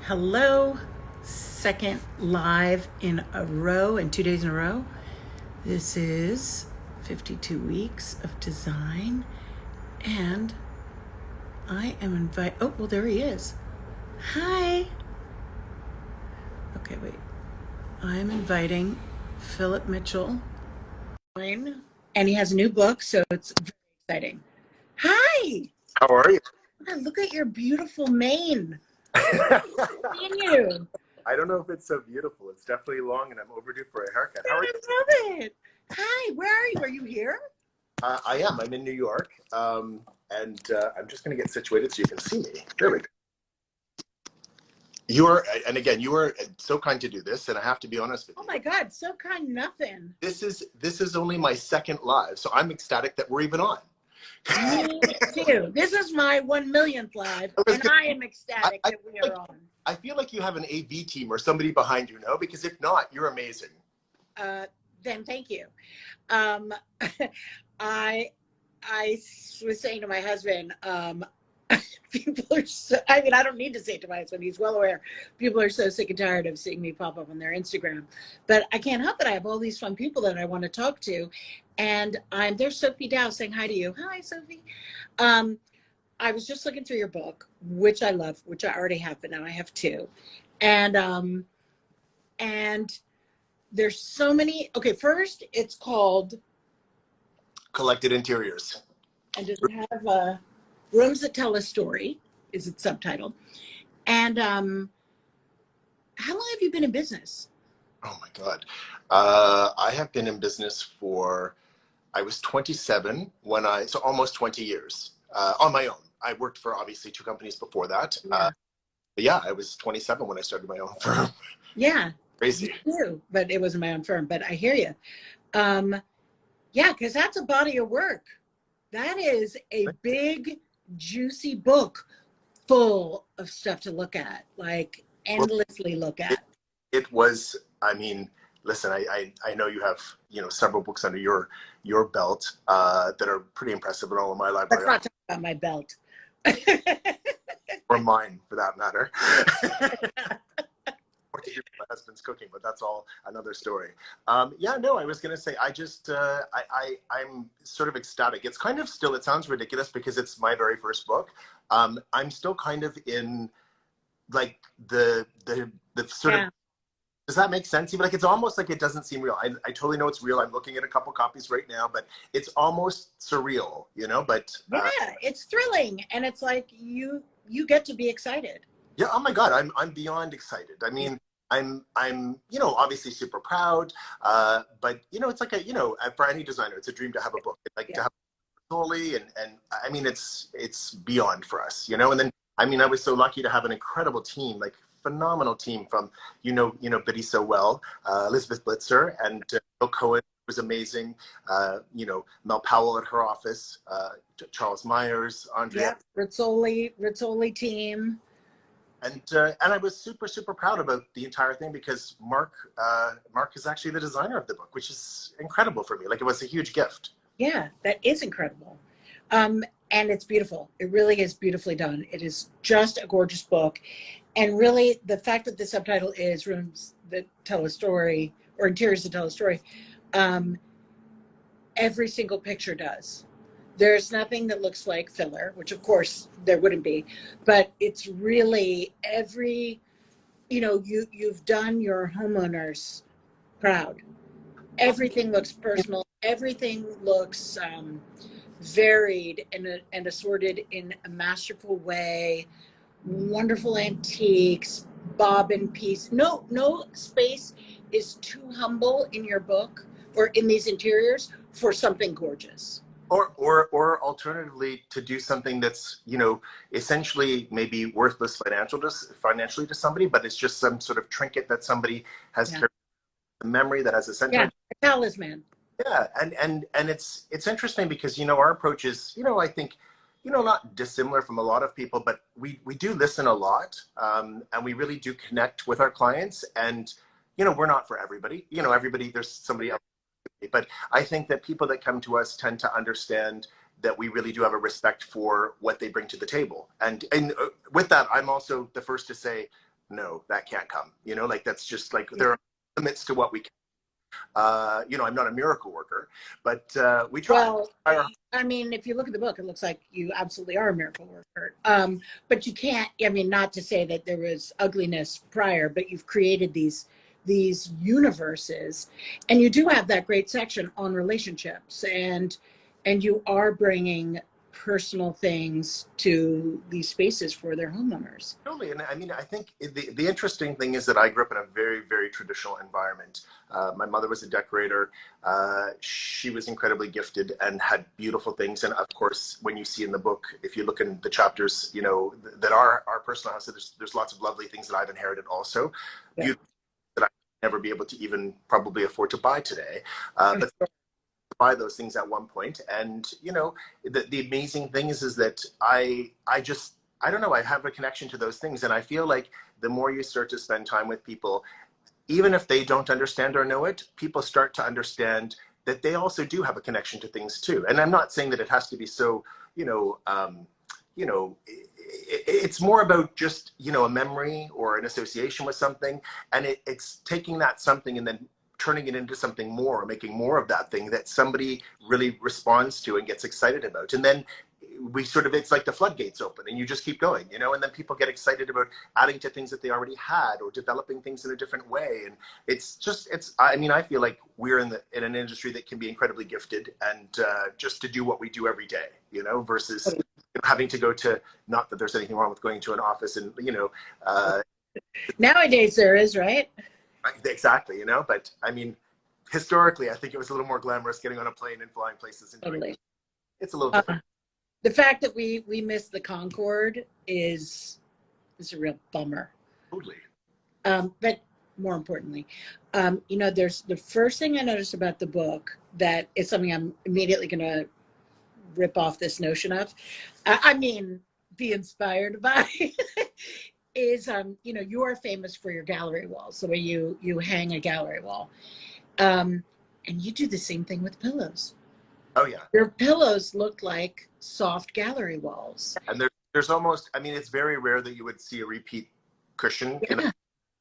Hello, second live in a row, and 2 days in a row. This is 52 weeks of design, and I am oh, well, there he is. Hi. Okay, wait. I'm inviting Philip Mitchell, and he has a new book, so it's very exciting. Hi. How are you? Look at your beautiful mane. I Seeing you. don't know if it's so beautiful. It's definitely long, and I'm overdue for a haircut. How are I you? love it. Hi, where are you? Are you here? I am. I'm in New York, and I'm just going to get situated so you can see me. There we go. And again, you were so kind to do this, and I have to be honest with you. Oh my God, so kind nothing. This is only my second live, so I'm ecstatic that we're even on. Me too. This is my 1 millionth live, and I am ecstatic that we are on. I feel like you have an AV team or somebody behind you, no? Because if not, you're amazing. Then thank you. I was saying to my husband, people are so, I mean, I don't need to say it to my husband, he's well aware. People are so sick and tired of seeing me pop up on their Instagram. But I can't help it. I have all these fun people that I want to talk to. And there's Sophie Dow saying hi to you. Hi, Sophie. I was just looking through your book, which I love, which I already have, but now I have two. And there's so many. Okay, first it's called Collected Interiors. And does it have Rooms That Tell a Story, is its subtitle. And how long have you been in business? Oh my God. I have been in business I was 27 so almost 20 years on my own. I worked for obviously two companies before that. Yeah. But yeah, I was 27 when I started my own firm. Yeah. Crazy. Me too, but it wasn't my own firm, but I hear you. Yeah, because that's a body of work. That is a big, juicy book full of stuff to look at, like endlessly look at. It was, I mean, listen, I know you have, several books under your belt that are pretty impressive in all of my library. Let's not talk about my belt. Or mine, for that matter. Or to do my husband's cooking, but that's all another story. Yeah, no, I was going to say, I'm sort of ecstatic. It's kind of still, it sounds ridiculous because it's my very first book. I'm still kind of in like the sort of, does that make sense? Even like, it's almost like it doesn't seem real. I totally know it's real. I'm looking at a couple copies right now, but it's almost surreal, but yeah, it's thrilling. And it's like, you get to be excited. Yeah. Oh my God. I'm beyond excited. I mean, I'm obviously super proud. But it's like for any designer, it's a dream to have a book, like to have solely. And I mean, it's beyond for us, and then, I mean, I was so lucky to have an incredible team, like phenomenal team from, Biddy so well, Elizabeth Blitzer and Bill Cohen was amazing. Mel Powell at her office, Charles Myers, Andrea. Rizzoli team. And I was super, super proud about the entire thing because Mark is actually the designer of the book, which is incredible for me. Like, it was a huge gift. Yeah, that is incredible. And it's beautiful. It really is beautifully done. It is just a gorgeous book. And really, the fact that the subtitle is Rooms That Tell a Story, or Interiors That Tell a Story, every single picture does. There's nothing that looks like filler, which of course there wouldn't be, but it's really you've done your homeowners proud. Everything looks personal. Everything looks varied and assorted in a masterful way. Wonderful antiques, bob and piece. No space is too humble in your book or in these interiors for something gorgeous. Or alternatively, to do something that's, essentially maybe worthless financially to somebody, but it's just some sort of trinket that somebody has carried, a memory that has a sentiment. Yeah, a talisman. Yeah, and it's interesting because, our approach is, I think, not dissimilar from a lot of people, but we do listen a lot, and we really do connect with our clients, and, we're not for everybody. Everybody, there's somebody else. But I think that people that come to us tend to understand that we really do have a respect for what they bring to the table. And with that, I'm also the first to say, no, that can't come. You know, like that's just like there are limits to what we can. You know, I'm not a miracle worker, but we try. Well, I mean, if you look at the book, it looks like you absolutely are a miracle worker. But you can't. I mean, not to say that there was ugliness prior, but you've created these universes, and you do have that great section on relationships, and you are bringing personal things to these spaces for their homeowners. Totally, and I mean, I think the interesting thing is that I grew up in a very, very traditional environment. My mother was a decorator. She was incredibly gifted and had beautiful things. And of course, when you see in the book, if you look in the chapters, you know, that are our personal house, there's lots of lovely things that I've inherited also. Yeah. That I never be able to even probably afford to buy today. But buy those things at one point. And, you know, the amazing thing is that I don't know, I have a connection to those things. And I feel like the more you start to spend time with people, even if they don't understand or know it, people start to understand that they also do have a connection to things too. And I'm not saying that it has to be so, it's more about just, you know, a memory or an association with something. And it's taking that something and then turning it into something more, making more of that thing that somebody really responds to and gets excited about. And then we sort of, it's like the floodgates open and you just keep going, you know, and then people get excited about adding to things that they already had or developing things in a different way. And I mean, I feel like we're in an industry that can be incredibly gifted and just to do what we do every day, you know, versus having to go to, not that there's anything wrong with going to an office and, you know. Nowadays there is, right? Exactly, you know, but I mean, historically, I think it was a little more glamorous getting on a plane and flying places. And Totally. It's a little different. The fact that we missed the Concorde is a real bummer. Totally. But more importantly, you know, there's the first thing I noticed about the book that is something I'm immediately going to rip off this notion of. I mean, be inspired by is, you know, you are famous for your gallery walls, the way you hang a gallery wall. And you do the same thing with pillows. Oh yeah. Your pillows look like soft gallery walls. And there's almost, I mean, it's very rare that you would see a repeat cushion in a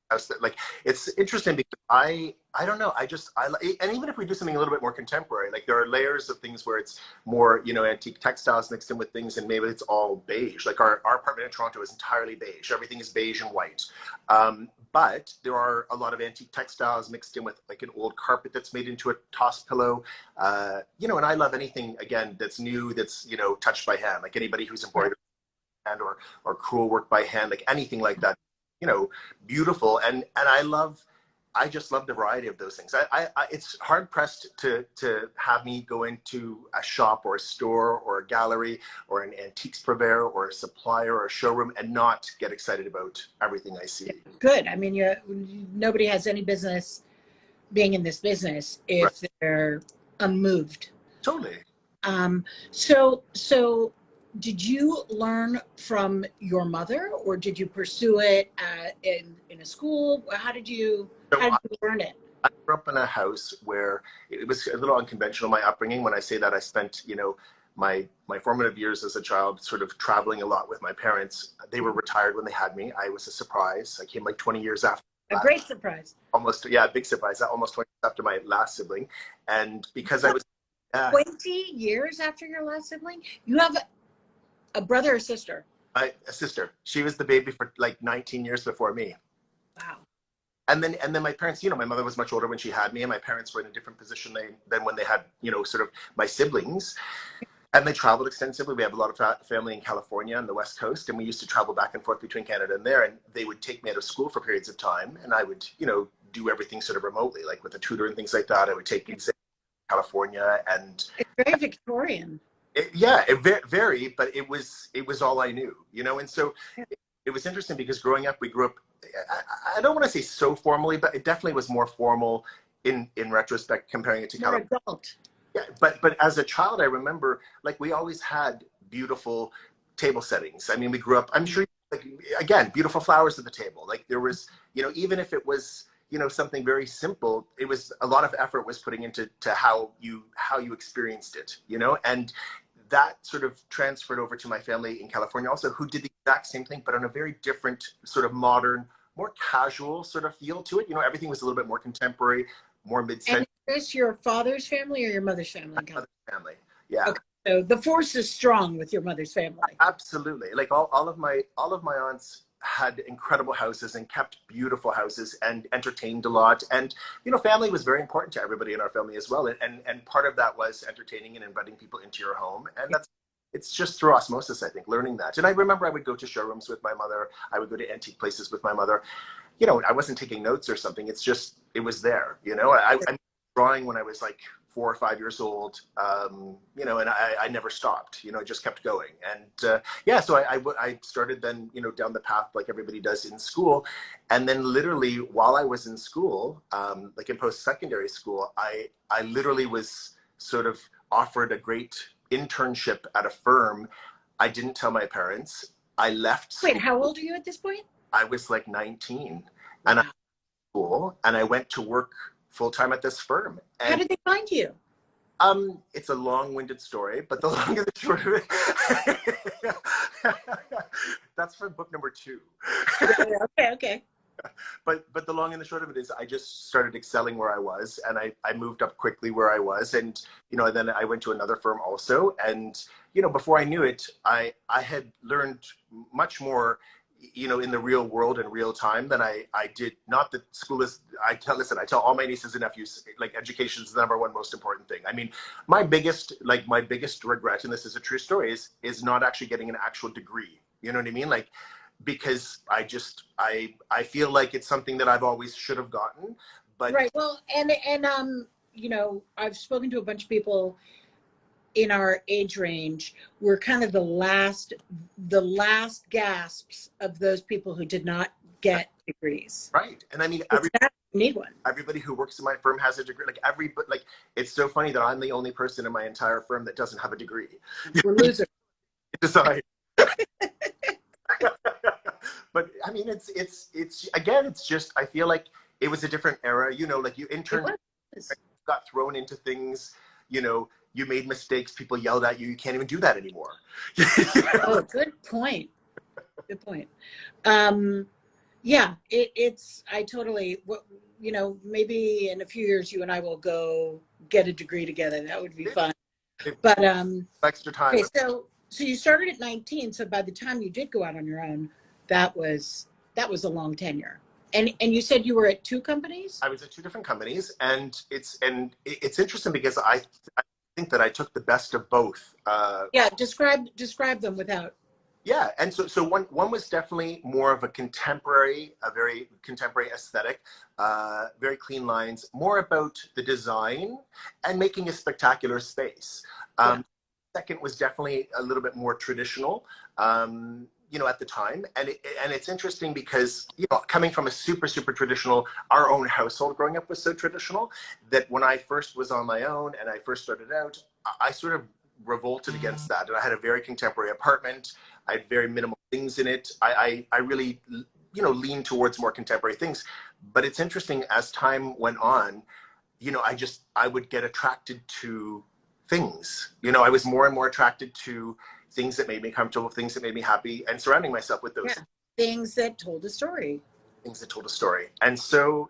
house that, like, it's interesting because I don't know, and even if we do something a little bit more contemporary, like there are layers of things where it's more, you know, antique textiles mixed in with things and maybe it's all beige. Like our apartment in Toronto is entirely beige. Everything is beige and white. But there are a lot of antique textiles mixed in with like an old carpet that's made into a toss pillow. You know, and I love anything, again, that's new, that's, you know, touched by hand, like anybody who's embroidered by hand or crewel work by hand, like anything like that, you know, beautiful. And I just love the variety of those things. It's hard pressed to have me go into a shop or a store or a gallery or an antiques purveyor or a supplier or a showroom and not get excited about everything I see. Good. I mean, nobody has any business being in this business if Right. they're unmoved. Totally. So did you learn from your mother, or did you pursue it in a school? How did you learn it? I grew up in a house where it was a little unconventional, my upbringing. When I say that, I spent, you know, my formative years as a child sort of traveling a lot with my parents. They were retired when they had me. I was a surprise. I came like 20 years after. A great surprise. Almost, yeah, big surprise. Almost 20 years after my last sibling. And because I was... 20 years after your last sibling? You have a brother or sister? A sister. She was the baby for like 19 years before me. Wow. And then my parents, you know, my mother was much older when she had me, and my parents were in a different position than when they had, you know, sort of my siblings. And they traveled extensively. We have a lot of family in California on the West Coast, and we used to travel back and forth between Canada and there. And they would take me out of school for periods of time, and I would, you know, do everything sort of remotely, like with a tutor and things like that. I would take me to California, and it's very Victorian. It very, but it was all I knew, you know. And so it was interesting because growing up, we grew up, I don't want to say so formally, but it definitely was more formal in retrospect, comparing it to You're California. adult. Yeah, but as a child, I remember, like, we always had beautiful table settings. I mean, we grew up, I'm sure, like, again, beautiful flowers at the table. Like, there was, you know, even if it was, you know, something very simple, it was a lot of effort was putting into how you experienced it, you know. And that sort of transferred over to my family in California also, who did the exact same thing, but on a very different sort of modern, more casual sort of feel to it. You know, everything was a little bit more contemporary, more And mid-century. is this your father's family or your mother's family? Family. Yeah. Okay, so the force is strong with your mother's family. Absolutely. Like all of my aunts had incredible houses and kept beautiful houses and entertained a lot. And, you know, family was very important to everybody in our family as well. And part of that was entertaining and inviting people into your home. And it's just through osmosis, I think, learning that. And I remember I would go to showrooms with my mother. I would go to antique places with my mother. You know, I wasn't taking notes or something. It's just, it was there, you know. I'm drawing when I was like 4 or 5 years old, you know, and I never stopped, you know, I just kept going. And yeah, so I started then, you know, down the path like everybody does in school. And then literally while I was in school, like in post-secondary school, I literally was sort of offered a great internship at a firm. I didn't tell my parents. I left school. Wait, how old are you at this point? I was like 19. Wow. And I went to school and I went to work full-time at this firm. And how did they find you? It's a long-winded story, but the long and the short of it, that's from book number 2. Okay. But the long and the short of it is I just started excelling where I was, and I moved up quickly where I was. And, you know, then I went to another firm also. And, you know, before I knew it, I had learned much more, you know, in the real world in real time than I did. Not that school is, I tell all my nieces and nephews, like, education is the number one most important thing. I mean, my biggest regret, and this is a true story, is not actually getting an actual degree. You know what I mean? Like, because I feel like it's something that I've always should have gotten, but. Right. Well, and you know, I've spoken to a bunch of people in our age range. We're kind of the last gasps of those people who did not get degrees. Right. And I mean, need one. Everybody who works in my firm has a degree. Like it's so funny that I'm the only person in my entire firm that doesn't have a degree. We're losers. Decide. But I mean, it's again, it's just, I feel like it was a different era, you know, like you got thrown into things, you know, you made mistakes, people yelled at you, you can't even do that anymore. Oh, good point. Good point. Yeah, I totally, you know, maybe in a few years you and I will go get a degree together. That would be fun. But extra time. Okay, so you started at 19. So by the time you did go out on your own, that was a long tenure. And you said you were at 2 companies? I was at 2 different companies, and it's interesting because I think that I took the best of both. Yeah, describe them without. Yeah, and so one was definitely more of a very contemporary aesthetic, very clean lines, more about the design and making a spectacular space. Second was definitely a little bit more traditional, you know, at the time. And it's interesting because, you know, coming from a super traditional, our own household growing up was so traditional that when I first was on my own and I first started out, I sort of revolted against that. And I had a very contemporary apartment. I had very minimal things in it. I really, you know, leaned towards more contemporary things. But it's interesting, as time went on, you know, I would get attracted to things. You know, I was more and more attracted to things that made me comfortable, things that made me happy, and surrounding myself with those things that told a story. And so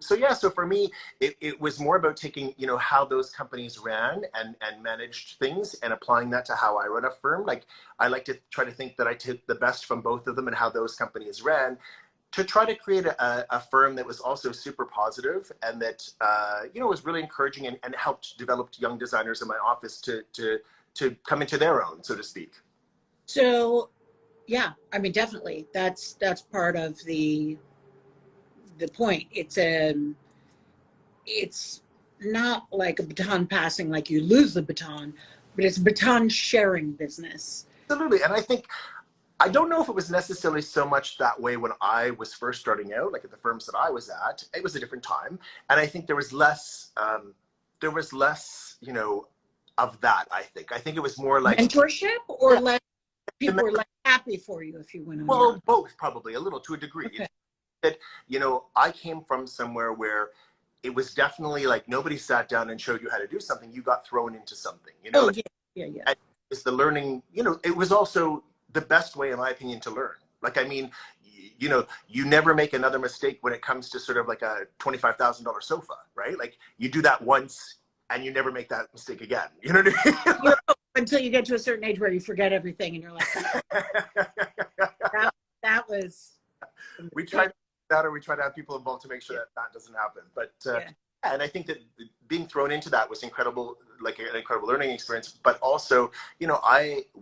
for me, it was more about taking, you know, how those companies ran and managed things and applying that to how I run a firm. Like, I like to try to think that I took the best from both of them and how those companies ran, to try to create a firm that was also super positive and that, you know, was really encouraging and helped develop young designers in my office to come into their own, so to speak. So, yeah, I mean, definitely that's part of the point. It's not like a baton passing, like you lose the baton, but it's a baton sharing business. Absolutely. And I don't know if it was necessarily so much that way when I was first starting out, like at the firms that I was at. It was a different time. And I think there was less, you know, of that, I think it was more like mentorship, or less people were like happy for you if you went on. Well, both, probably, a little, to a degree. Okay. That, you know, I came from somewhere where it was definitely like nobody sat down and showed you how to do something. You got thrown into something, you know. Oh, yeah. And it's the learning, you know. It was also the best way, in my opinion, to learn. Like, I mean, You know, you never make another mistake when it comes to sort of like a $25,000 sofa, right? Like you do that once and you never make that mistake again. You know what I mean? Until you get to a certain age where you forget everything and you're like, that was. We try to do that, or we try to have people involved to make sure that that doesn't happen. But yeah, and I think that being thrown into that was incredible, like an incredible learning experience. But also, you know,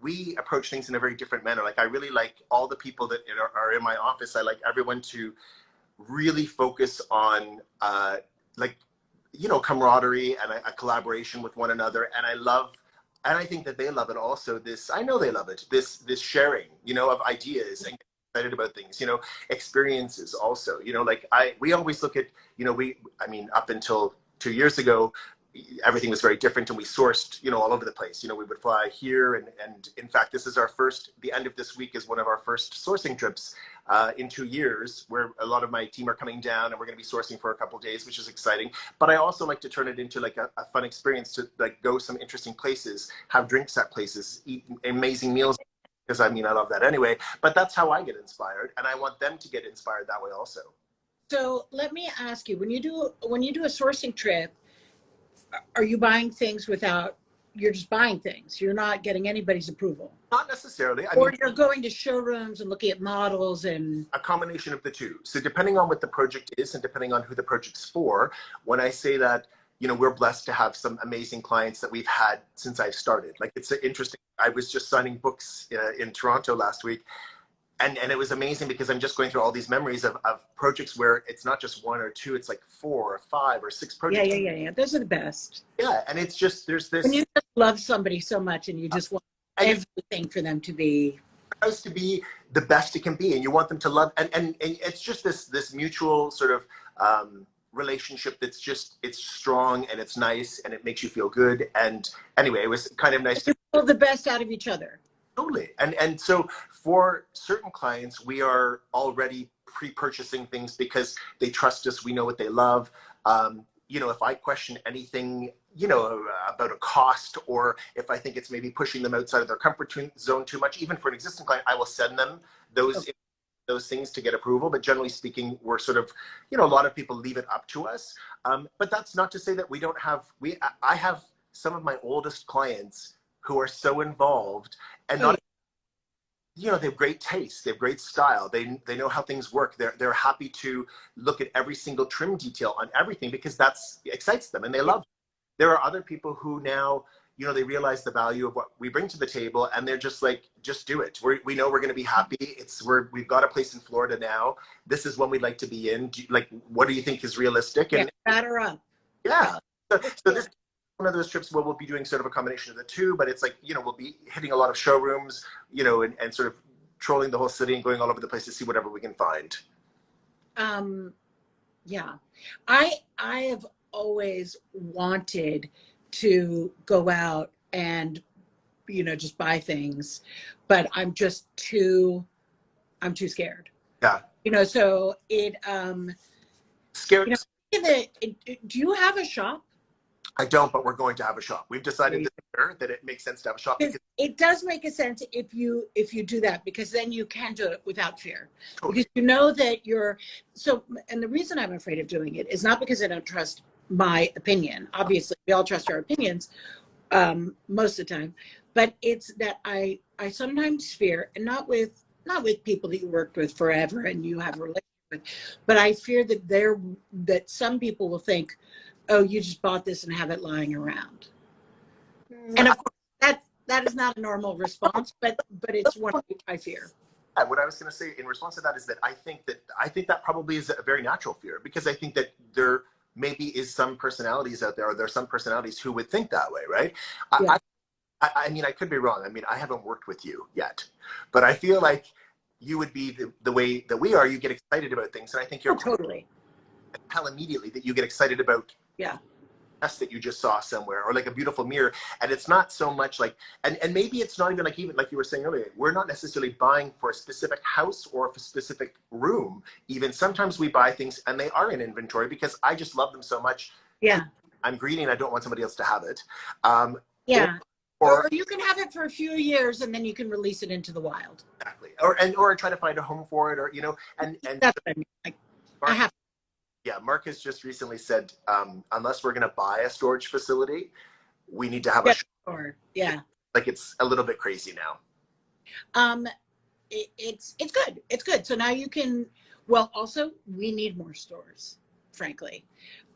we approach things in a very different manner. Like I really like all the people that are in my office. I like everyone to really focus on like, you know, camaraderie and a collaboration with one another. And I think that they love it also. I know they love it. This sharing, you know, of ideas and excited about things, you know, experiences also, you know, like we always look at, you know, I mean, up until 2 years ago, everything was very different and we sourced, you know, all over the place. You know, we would fly here and in fact, this is the end of this week is one of our first sourcing trips in 2 years, where a lot of my team are coming down and we're going to be sourcing for a couple of days, which is exciting. But I also like to turn it into like a fun experience to like go some interesting places, have drinks at places, eat amazing meals, because I mean, I love that anyway, but that's how I get inspired. And I want them to get inspired that way also. So let me ask you, when you do a sourcing trip, are you buying things you're just buying things? You're not getting anybody's approval? Not necessarily. I mean, you're going to showrooms and looking at models and... A combination of the two. So depending on what the project is and depending on who the project's for, when I say that, you know, we're blessed to have some amazing clients that we've had since I've started. Like it's interesting. I was just signing books in Toronto last week. And it was amazing because I'm just going through all these memories of projects where it's not just 1 or 2, it's like 4 or 5 or 6 projects. Yeah. Those are the best. Yeah, and it's just, there's this... When you just love somebody so much and you just want everything for them to be... It has to be the best it can be, and you want them to love... And it's just this mutual sort of relationship that's just, it's strong and it's nice and it makes you feel good. And anyway, it was kind of nice to feel the best out of each other. Totally. And so for certain clients, we are already pre-purchasing things because they trust us. We know what they love. You know, if I question anything, you know, about a cost, or if I think it's maybe pushing them outside of their comfort zone too much, even for an existing client, I will send them those things to get approval. But generally speaking, we're sort of, you know, a lot of people leave it up to us. But that's not to say that we don't have, I have some of my oldest clients who are so involved and not, you know, they have great taste, they have great style, they know how things work. They're happy to look at every single trim detail on everything because that's excites them and they love it. There are other people who now, you know, they realize the value of what we bring to the table and they're just like, just do it. We know we're going to be happy. We've got a place in Florida now. This is when we'd like to be in. What do you think is realistic? And batter up. Yeah. So this one of those trips where we'll be doing sort of a combination of the two, but it's like, you know, we'll be hitting a lot of showrooms, you know, and sort of trolling the whole city and going all over the place to see whatever we can find. Yeah, I have always wanted to go out and, you know, just buy things, but I'm too scared. Yeah. You know, so scared. You know, do you have a shop? I don't, but we're going to have a shop. We've decided that it makes sense to have a shop. Because it does make a sense if you do that, because then you can do it without fear. Totally. Because you know that and the reason I'm afraid of doing it is not because I don't trust my opinion. Obviously, we all trust our opinions most of the time, but it's that I sometimes fear, and not with people that you worked with forever and you have a relationship with, but I fear that some people will think, oh, you just bought this and have it lying around. And of course, that is not a normal response, but it's one I fear. What I was going to say in response to that is that I think that probably is a very natural fear, because I think that there maybe is some personalities out there, or there are some personalities who would think that way, right? Yeah. I mean, I could be wrong. I mean, I haven't worked with you yet, but I feel like you would be the way that we are. You get excited about things, and I think you're totally. Tell immediately that you get excited about that you just saw somewhere, or like a beautiful mirror. And it's not so much like, and maybe it's not even like you were saying earlier, we're not necessarily buying for a specific house or a specific room. Even sometimes we buy things and they are in inventory because I just love them so much. Yeah. I'm greedy and I don't want somebody else to have it. Yeah. Or you can have it for a few years and then you can release it into the wild. Exactly. or try to find a home for it, or and That's what I mean. Like, I Mark, have. yeah, Mark has just recently said, unless we're going to buy a storage facility, we need to have a Or yeah. like it's a little bit crazy now. Um, it's good. It's good. So now you can. Well, also we need more stores, frankly.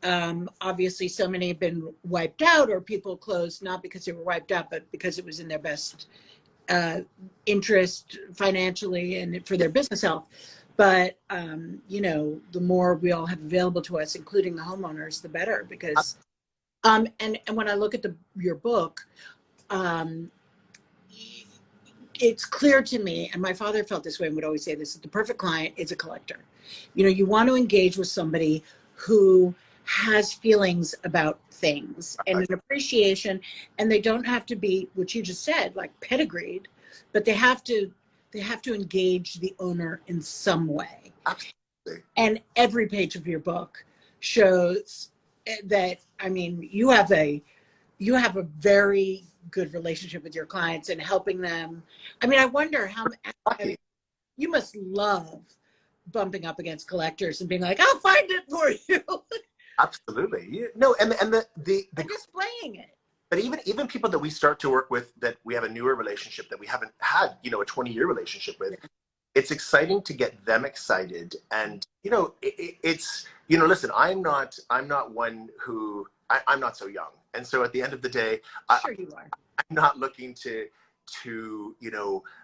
Obviously, so many have been wiped out, or people closed not because they were wiped out, but because it was in their best interest financially and for their business health. But the more we all have available to us, including the homeowners, the better. Because and when I look at your book, it's clear to me, and my father felt this way and would always say this, that the perfect client is a collector. You want to engage with somebody who has feelings about things and an appreciation, and they don't have to be, what you just said, like pedigreed, but they have to engage the owner in some way. Absolutely. And every page of your book shows that, I mean, you have a very good relationship with your clients and helping them. I mean, I wonder how you must love bumping up against collectors and being like, I'll find it for you. Absolutely. No, and the displaying it. But even people that we start to work with that we have a newer relationship that we haven't had, a 20-year relationship with, it's exciting to get them excited. And, it's, listen, I'm not one who, I'm not so young. And so at the end of the day, sure you are. I'm not looking to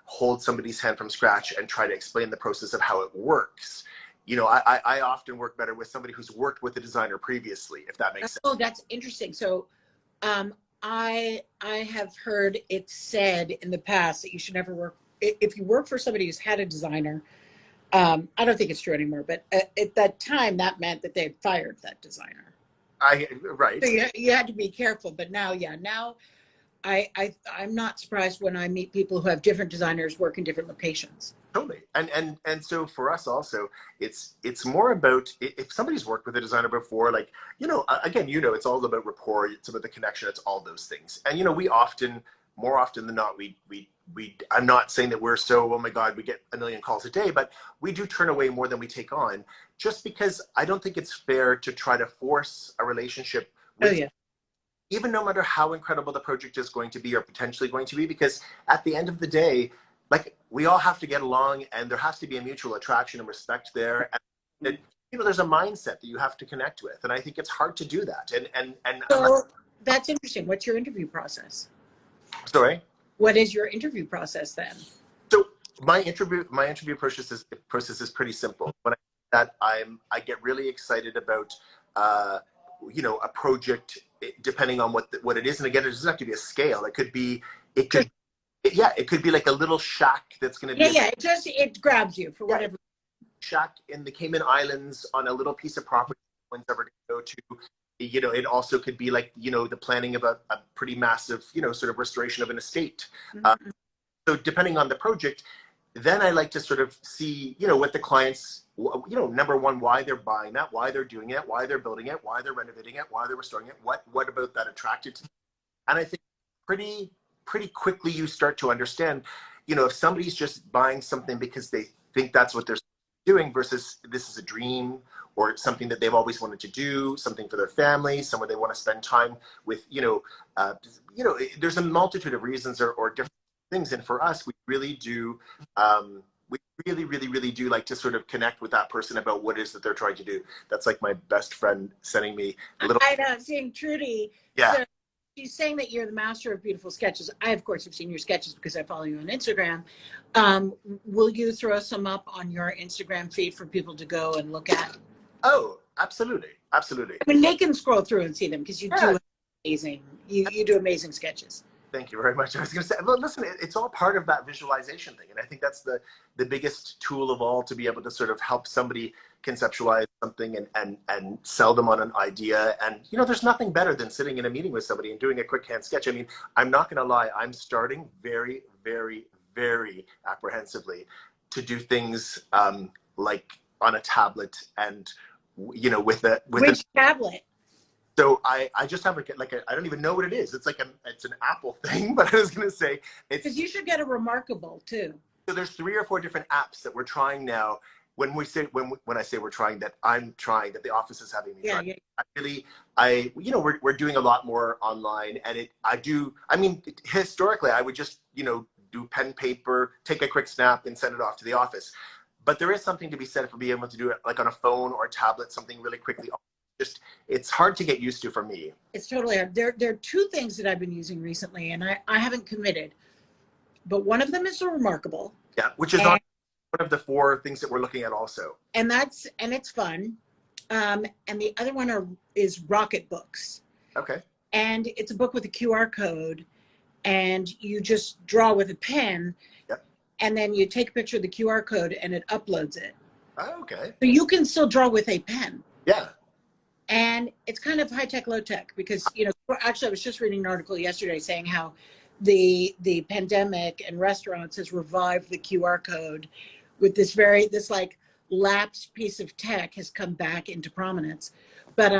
hold somebody's hand from scratch and try to explain the process of how it works. I often work better with somebody who's worked with a designer previously, if that makes sense. Oh, that's interesting. So I have heard it said in the past that you should never work, if you work for somebody who's had a designer, I don't think it's true anymore, but at that time that meant that they had fired that designer. Right. So you had to be careful, but now I'm not surprised when I meet people who have different designers work in different locations. Totally. And so for us also, it's more about if somebody's worked with a designer before, like, again, it's all about rapport, it's about the connection, it's all those things. And, more often than not, I'm not saying that we're so, oh my God, we get a million calls a day, but we do turn away more than we take on, just because I don't think it's fair to try to force a relationship with even no matter how incredible the project is going to be or potentially going to be, because at the end of the day, like, we all have to get along and there has to be a mutual attraction and respect there. And, there's a mindset that you have to connect with. And I think it's hard to do that. And so that's interesting. What's your interview process? Sorry? What is your interview process then? So my interview process is pretty simple. When I get really excited about, a project, depending on what it is. And again, it doesn't have to be a scale. It could be like a little shack that's going to be. It grabs you for whatever. Shack in the Cayman Islands on a little piece of property no one's ever going to go to. It also could be like, the planning of a pretty massive, sort of restoration of an estate. Mm-hmm. So depending on the project, then I like to sort of see, what the clients, number one, why they're buying that, why they're doing it, why they're building it, why they're renovating it, why they're restoring it, what about that attracted to them. And I think pretty quickly you start to understand, if somebody's just buying something because they think that's what they're doing versus this is a dream or something that they've always wanted to do, something for their family, somewhere they want to spend time with, there's a multitude of reasons or different things. And for us, we really do, really do like to sort of connect with that person about what it is that they're trying to do. That's like my best friend sending me a little. I know, seeing Trudy. Yeah. So she's saying that you're the master of beautiful sketches. I, of course, have seen your sketches because I follow you on Instagram. Will you throw some up on your Instagram feed for people to go and look at? Oh, absolutely. Absolutely. I mean, they can scroll through and see them because you do amazing. You do amazing sketches. Thank you very much. I was going to say, well, listen, it's all part of that visualization thing. And I think that's the biggest tool of all, to be able to sort of help somebody conceptualize something and sell them on an idea. And, there's nothing better than sitting in a meeting with somebody and doing a quick hand sketch. I mean, I'm not going to lie. I'm starting very, very, very apprehensively to do things like on a tablet and, with Which tablet? So I just have I don't even know what it is. It's like it's an Apple thing, but I was going to say it's. Because you should get a Remarkable too. So there's 3 or 4 different apps that we're trying now. When I say we're trying, that I'm trying, that the office is having me Yeah, try. yeah. We're doing a lot more online, and I mean, historically, I would just, do pen, paper, take a quick snap and send it off to the office. But there is something to be said for being able to do it like on a phone or a tablet, something really quickly. Just, it's hard to get used to for me. It's totally hard. There are two things that I've been using recently, and I haven't committed, but one of them is Remarkable. Yeah, which is And, on one of the 4 things that we're looking at also. and it's fun. And the other one is Rocket Books. Okay. And it's a book with a QR code, and you just draw with a pen. Yep. And then you take a picture of the QR code and it uploads it. Oh, okay. So you can still draw with a pen. Yeah. And it's kind of high tech, low tech, because, actually I was just reading an article yesterday saying how the pandemic and restaurants has revived the QR code with this like lapsed piece of tech has come back into prominence. But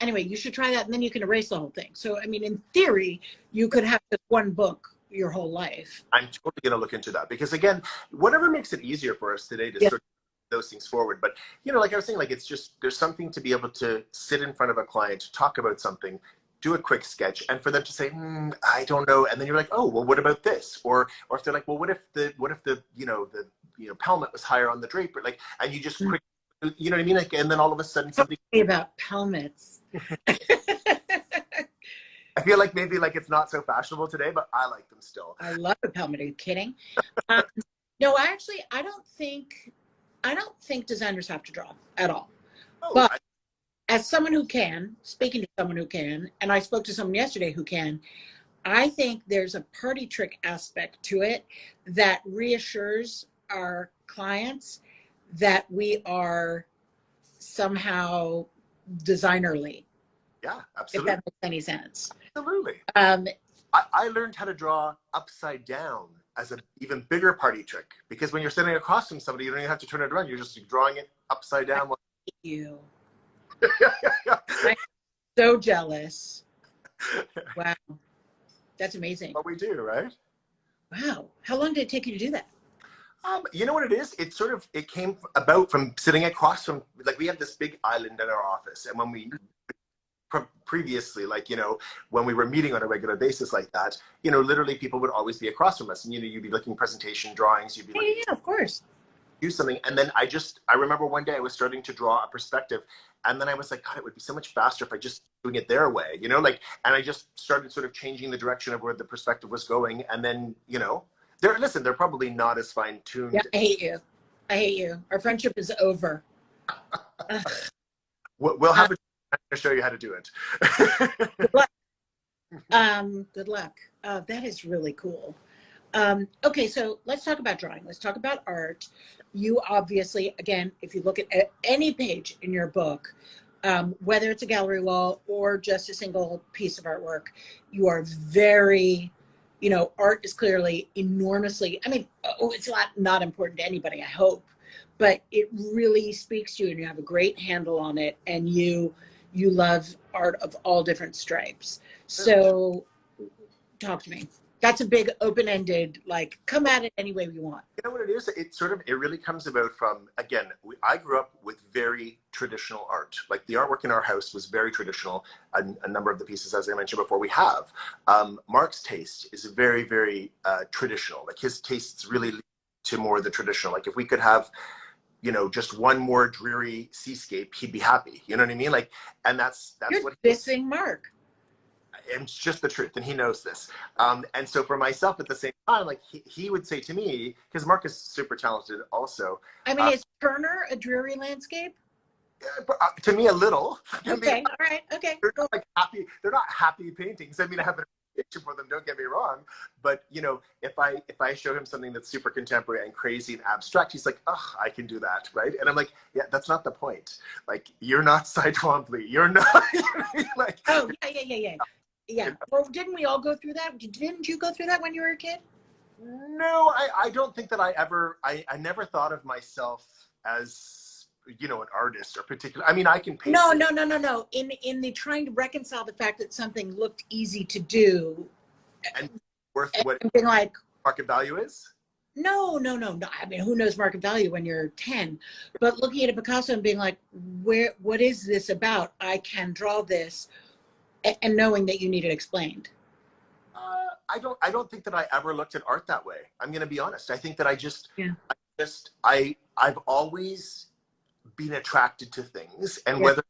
anyway, you should try that, and then you can erase the whole thing. So, I mean, in theory, you could have just one book your whole life. I'm totally going to look into that, because again, whatever makes it easier for us today to sort of those things forward. But, like I was saying, like, it's just, there's something to be able to sit in front of a client, talk about something, do a quick sketch, and for them to say, I don't know. And then you're like, oh, well, what about this? Or if they're like, well, what if the pelmet was higher on the draper? Like, and you just quick, you know what I mean? Like, and then all of a sudden somebody about pelmets. I feel like maybe like it's not so fashionable today, but I like them still. I love a pelmet. Are you kidding? No, I don't think designers have to draw at all. Oh, but as someone who can, speaking to someone who can, and I spoke to someone yesterday who can, I think there's a party trick aspect to it that reassures our clients that we are somehow designerly. Yeah, If absolutely. that makes any sense. Absolutely. I learned how to draw upside down as an even bigger party trick, because when you're sitting across from somebody, you don't even have to turn it around. You're just drawing it upside down. You. I'm so jealous. Wow. That's amazing. What we do, right? Wow. How long did it take you to do that? You know what it is? It came about from sitting across from, like, we have this big island in our office. And when we previously, like, when we were meeting on a regular basis like that, literally people would always be across from us, and, you'd be looking presentation drawings, you'd be looking, Yeah, of course. do something. And then I remember one day I was starting to draw a perspective, and then I was like, God, it would be so much faster if I just doing it their way, and I just started sort of changing the direction of where the perspective was going. And then, they're probably not as fine tuned. Yeah, I hate you. Our friendship is over. We'll have to show you how to do it. Good luck. Good luck. That is really cool. Okay, so let's talk about drawing. Let's talk about art. You obviously, again, if you look at any page in your book, whether it's a gallery wall or just a single piece of artwork, you are very, art is clearly enormously, it's not important to anybody, I hope, but it really speaks to you, and you have a great handle on it, and you love art of all different stripes. So talk to me. That's a big open-ended, like, come at it any way we want. You know what it is? It really comes about from, again, I grew up with very traditional art. Like, the artwork in our house was very traditional. A number of the pieces, as I mentioned before, we have. Mark's taste is very, very traditional. Like, his tastes really lead to more of the traditional. Like, if we could have, just one more dreary seascape, he'd be happy. You know what I mean? Like, and that's You're what dissing Mark. it's just the truth, and he knows this. And so for myself at the same time, like, he would say to me, because Mark is super talented also. Is Turner a dreary landscape? To me, a little. Okay, all right, okay. They're not like happy. They're not happy paintings. I have an appreciation for them. Don't get me wrong. But if I show him something that's super contemporary and crazy and abstract, he's like, "Oh, I can do that, right?" And I'm like, "Yeah, that's not the point. Like, you're not Cy Twombly. You're not like." Oh yeah. Well, didn't we all go through that? Didn't you go through that when you were a kid? No, I don't think that I never thought of myself as, an artist or particular. I can paint. No. In the trying to reconcile the fact that something looked easy to do and worth what something like market value is. No. I mean, who knows market value when you're 10? But looking at a Picasso and being like, what is this about? I can draw this, and knowing that you need it explained. I don't think that I ever looked at art that way. I'm going to be honest. I think that Yeah. I've always been attracted to things, and Yeah. whether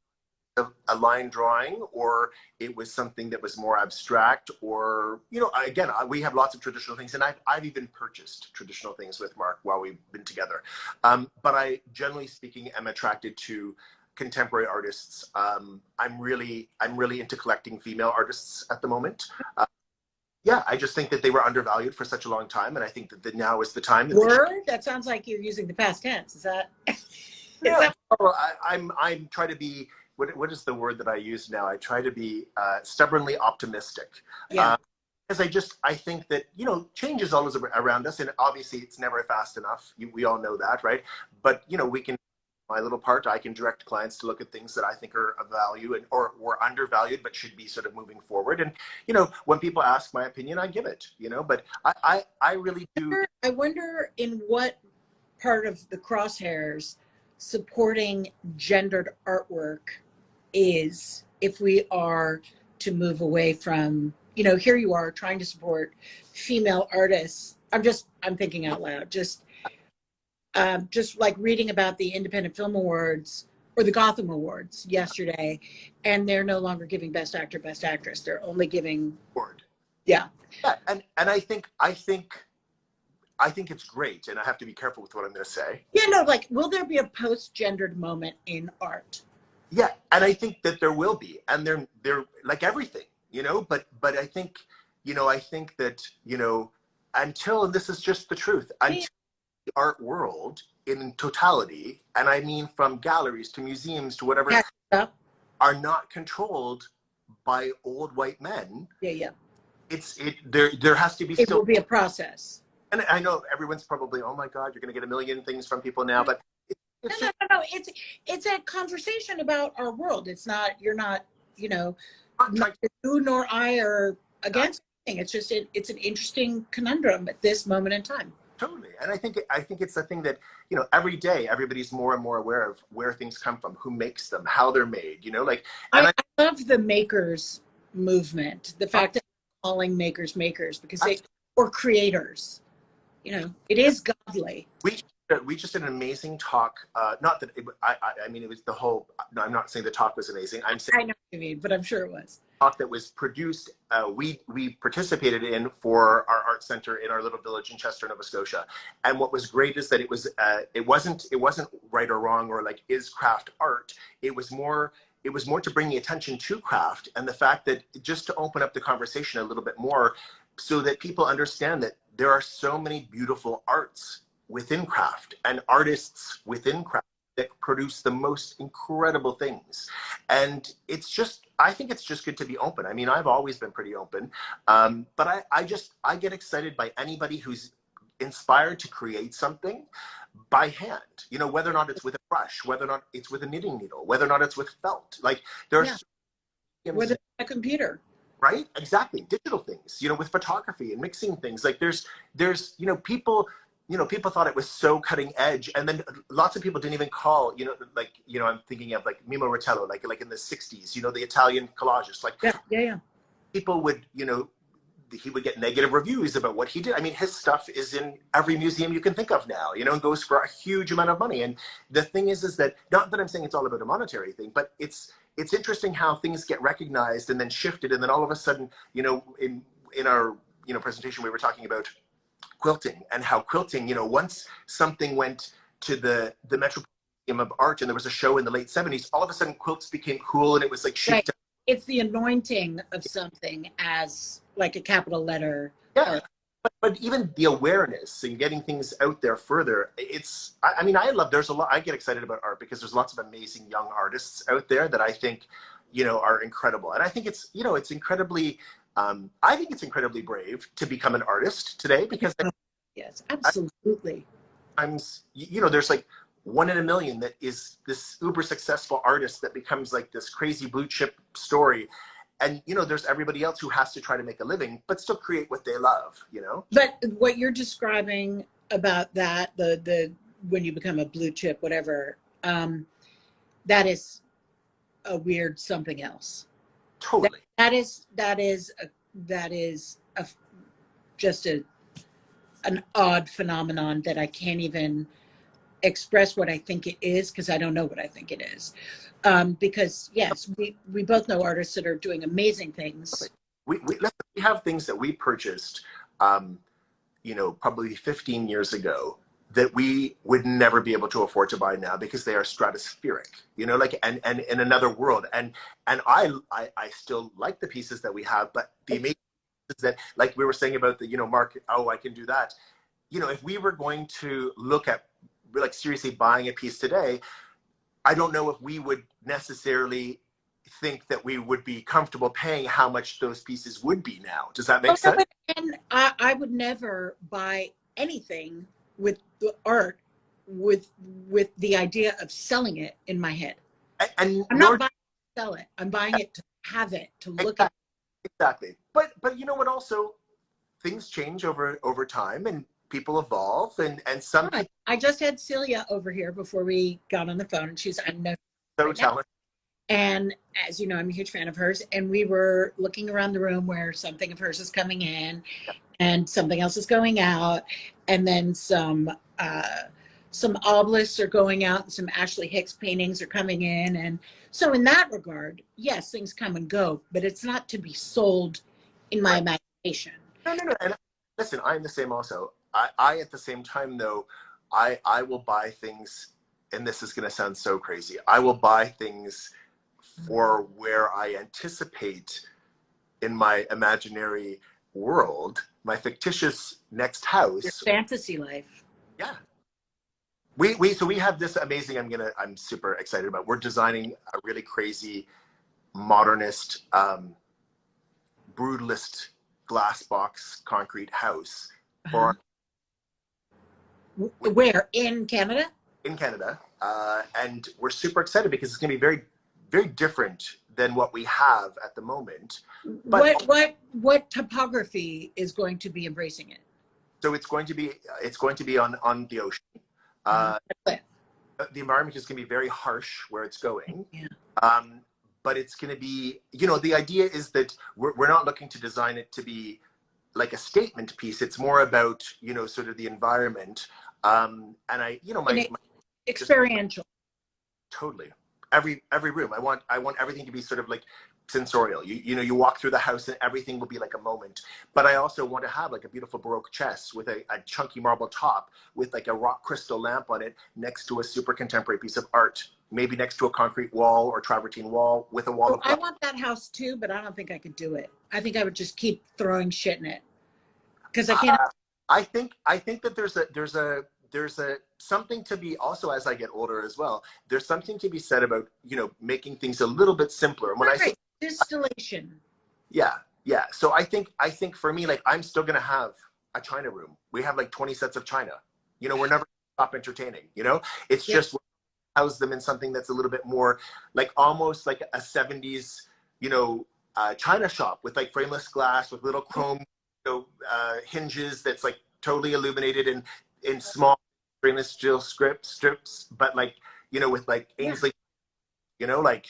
a line drawing or it was something that was more abstract, or again, we have lots of traditional things, and I've even purchased traditional things with Mark while we've been together, but I, generally speaking, am attracted to contemporary artists. I'm really into collecting female artists at the moment. Yeah, I just think that they were undervalued for such a long time, and I think that now is the time that they should. That sounds like you're using the past tense. Is that? Yeah, well, I'm trying to be, what is the word that I use now? I try to be stubbornly optimistic. Yeah. Because I think that, change is always around us, and obviously it's never fast enough. We all know that, right? But, we can, my little part, I can direct clients to look at things that I think are of value or were undervalued, but should be sort of moving forward. And, when people ask my opinion, I give it, but I really do. I wonder in what part of the crosshairs supporting gendered artwork is, if we are to move away from, here you are trying to support female artists. I'm thinking out loud, just like reading about the Independent Film Awards or the Gotham Awards yesterday, and they're no longer giving Best Actor, Best Actress. They're only giving Word. Yeah. Yeah, and I think it's great, and I have to be careful with what I'm going to say. Yeah, no, like, will there be a post-gendered moment in art? Yeah, and I think that there will be, and they're like everything, but I think, I think that, until, and this is just the truth, until the art world in totality, and I mean from galleries to museums to whatever, are not controlled by old white men. Yeah. There has to be It will be a process. And I know everyone's probably, oh my God, you're going to get a million things from people now, but no. It's a conversation about our world. It's not, you're not, neither you nor I are against anything. It's just, it's an interesting conundrum at this moment in time. Totally. And I think it's the thing that, every day everybody's more and more aware of where things come from, who makes them, how they're made, I love the makers movement, the fact that they're calling makers, because or creators, it is godly. We just did an amazing talk. Not that I mean, it was the whole. No, I'm not saying the talk was amazing. I'm saying, I know what you mean, but I'm sure it was. Talk that was produced. We participated in for our art center in our little village in Chester, Nova Scotia. And what was great is that it wasn't right or wrong, or like, is craft art. It was more to bring the attention to craft, and the fact that, just to open up the conversation a little bit more, so that people understand that there are so many beautiful arts within craft and artists within craft that produce the most incredible things. And I think it's just good to be open. I mean, I've always been pretty open, but I get excited by anybody who's inspired to create something by hand, whether or not it's with a brush, whether or not it's with a knitting needle, whether or not it's with felt. Like, there's with a computer. Right? Exactly. Digital things, with photography and mixing things. Like, there's people, people thought it was so cutting edge, and then lots of people didn't even call, I'm thinking of like Mimo Rotella, like in the 60s, the Italian collagist, like, yeah. People would, he would get negative reviews about what he did. I mean, his stuff is in every museum you can think of now, and goes for a huge amount of money. And the thing is that, not that I'm saying it's all about a monetary thing, but it's interesting how things get recognized and then shifted, and then all of a sudden, in our presentation, we were talking about quilting, and how quilting, once something went to the Metropolitan Museum of Art, and there was a show in the late 70s, all of a sudden quilts became cool, and it was like chic. Right. It's the anointing of something as like a capital letter. Yeah. But even the awareness and getting things out there further, there's a lot, I get excited about art because there's lots of amazing young artists out there that I think, are incredible. And I think it's incredibly, I think it's incredibly brave to become an artist today, because yes, absolutely. There's like 1 in a million that is this uber successful artist that becomes like this crazy blue chip story. And, there's everybody else who has to try to make a living, but still create what they love, But what you're describing, about that, the when you become a blue chip, whatever, that is a weird something else. Totally. That is just an odd phenomenon that I can't even express what I think it is, because I don't know what I think it is. Because yes, we both know artists that are doing amazing things. Listen, we have things that we purchased, probably 15 years ago that we would never be able to afford to buy now because they are stratospheric, and in another world. And I still like the pieces that we have, but the amazing is that, like we were saying about the, Mark, oh, I can do that. If we were going to look at like seriously buying a piece today, I don't know if we would necessarily think that we would be comfortable paying how much those pieces would be now. Does that make sense? And I would never buy anything with the art with the idea of selling it in my head. And I'm not buying it to sell it. I'm buying it to have it, to look at it. Exactly. But you know what, also things change over time, and people evolve, and some Right. I just had Celia over here before we got on the phone, and she's I know so talented. And as you know, I'm a huge fan of hers, and we were looking around the room where something of hers is coming in and something else is going out, and then some obelisks are going out and some Ashley Hicks paintings are coming in. And so in that regard, yes, things come and go, but it's not to be sold in my imagination. No. And listen, I'm the same also. I at the same time, though, I will buy things, and this is going to sound so crazy. I will buy things for where I anticipate in my imaginary world, my fictitious next house. Your fantasy life. Yeah. We have this amazing, I'm super excited about. We're designing a really crazy modernist, brutalist glass box concrete house for where in Canada? In Canada, and we're super excited because it's going to be very, very different than what we have at the moment. But what topography is going to be embracing it? So it's going to be on the ocean. The environment is going to be very harsh where it's going. Yeah. But it's going to be, the idea is that we're not looking to design it to be like a statement piece. It's more about, sort of the environment. And I, my experiential. Totally. Every room. I want everything to be sort of like sensorial. You walk through the house and everything will be like a moment. But I also want to have like a beautiful Baroque chest with a chunky marble top with like a rock crystal lamp on it next to a super contemporary piece of art. Maybe next to a concrete wall or travertine wall with a wall of I want that house too, but I don't think I could do it. I think I would just keep throwing shit in it. Because I can't. I think that there's a something to be also, as I get older as well, there's something to be said about, making things a little bit simpler. And when I say distillation. Yeah. So I think for me, like, I'm still going to have a China room. We have like 20 sets of China, we're never going to stop entertaining, it's just house them in something that's a little bit more like almost like a 70s, China shop with like frameless glass with little chrome, hinges that's like totally illuminated in small stainless steel strips, but like, with like Ainsley, like.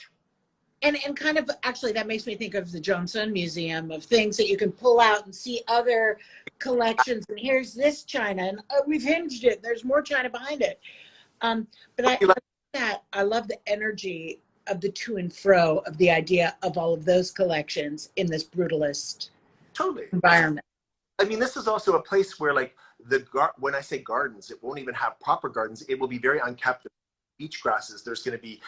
And kind of actually that makes me think of the Johnson Museum of things that you can pull out and see other collections. And here's this China, and we've hinged it. There's more China behind it. But I love the energy of the to and fro of the idea of all of those collections in this brutalist environment. I mean, this is also a place where, like, when I say gardens, it won't even have proper gardens. It will be very unkept. Beach grasses. There's going to be,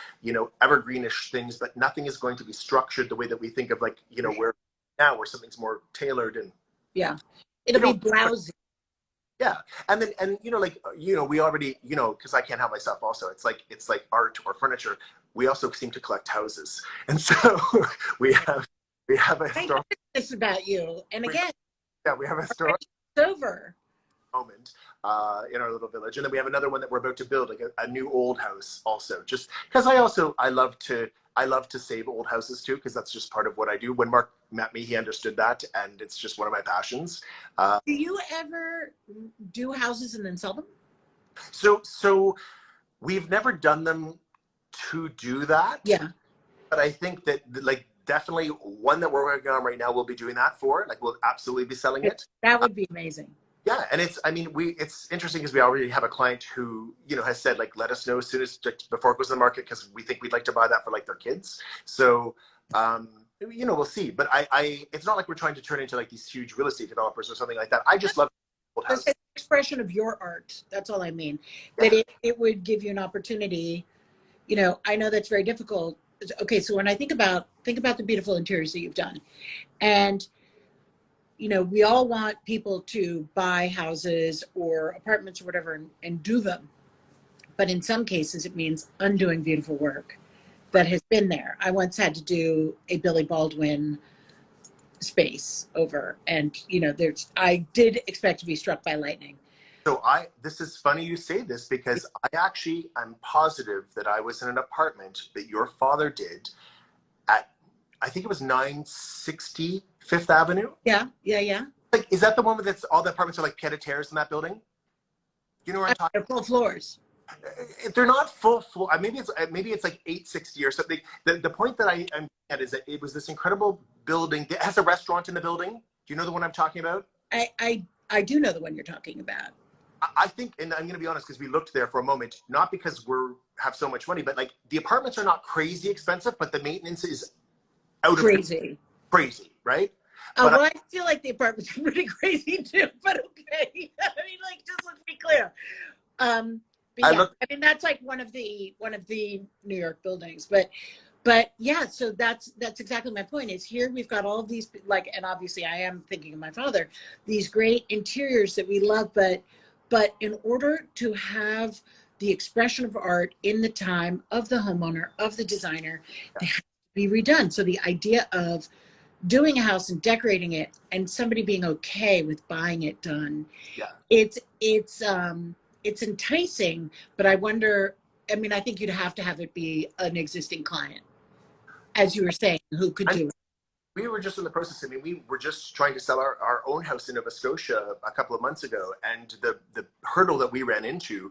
evergreenish things, but nothing is going to be structured the way that we think of, like, where where something's more tailored and. Yeah, it'll be blousy. Yeah, and then we already because I can't help myself. Also, it's like art or furniture. We also seem to collect houses, and so we have a historical. I know this about you, and again. Yeah, we have a historical. It's over. Moment in our little village, and then we have another one that we're about to build, like a new old house, also, just because I love to I love to save old houses too, because that's just part of what I do. When Mark met me, he understood that, and it's just one of my passions. Do you ever do houses and then sell them? So we've never done them to do that. Yeah. But I think that like definitely one that we're working on right now, we'll be doing that for. Like we'll absolutely be selling it. That would be amazing. Yeah, and it's interesting because we already have a client who, has said like, let us know as soon as before it goes to the market, because we think we'd like to buy that for like their kids. So, we'll see. But it's not like we're trying to turn into like these huge real estate developers or something like that. I just love old It's houses. an expression of your art. That's all I mean. Yeah. That it would give you an opportunity. I know that's very difficult. Okay, so when I think about the beautiful interiors that you've done, and we all want people to buy houses or apartments or whatever and do them. But in some cases, it means undoing beautiful work that has been there. I once had to do a Billy Baldwin space over, and I did expect to be struck by lightning. So this is funny you say this, because I'm positive that I was in an apartment that your father did at, I think it was 960 Fifth Avenue. Yeah. Like, is that the one that's all the apartments are like pied-à-terres in that building? You know where I'm talking? Full floors. They're not full floor. Maybe it's like 860 or something. The point that I'm at is that it was this incredible building that has a restaurant in the building. Do you know the one I'm talking about? I do know the one you're talking about. I think, and I'm going to be honest, because we looked there for a moment, not because have so much money, but like the apartments are not crazy expensive, but the maintenance is out Crazy, right? Well, I feel like the apartments are pretty crazy too, but okay. I mean, like, just let's be clear. But yeah, I mean, that's like one of the New York buildings, but yeah, so that's exactly my point. Is here we've got all of these, like, and obviously I am thinking of my father, these great interiors that we love, but in order to have the expression of art in the time of the homeowner, of the designer, they have to be redone. So the idea of doing a house and decorating it and somebody being okay with buying it done, it's enticing, but I wonder, I mean, I think you'd have to have it be an existing client, as you were saying, who could do it. We were just in the process. I mean, we were just trying to sell our own house in Nova Scotia a couple of months ago. And the hurdle that we ran into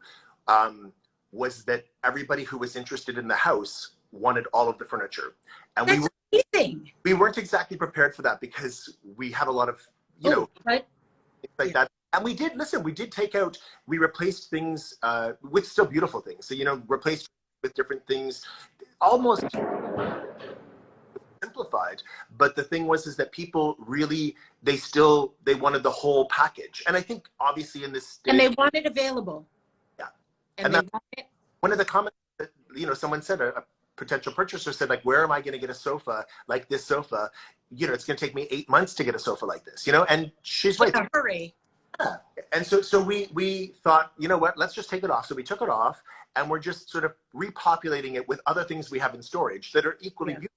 was that everybody who was interested in the house wanted all of the furniture. And That's amazing. We weren't exactly prepared for that, because we have a lot of, right? things like that. And we did take out, we replaced things with still beautiful things. So, replaced with different things, almost simplified. But the thing is that people really, they wanted the whole package. And I think obviously in this stage, and they want it available. Yeah. And they want it. One of the comments that, someone said, a potential purchaser said, like, where am I going to get a sofa like this sofa? It's going to take me 8 months to get a sofa like this, and she's right. In a hurry. Yeah. And so we thought, you know what, let's just take it off. So we took it off, and we're just sort of repopulating it with other things we have in storage that are equally beautiful,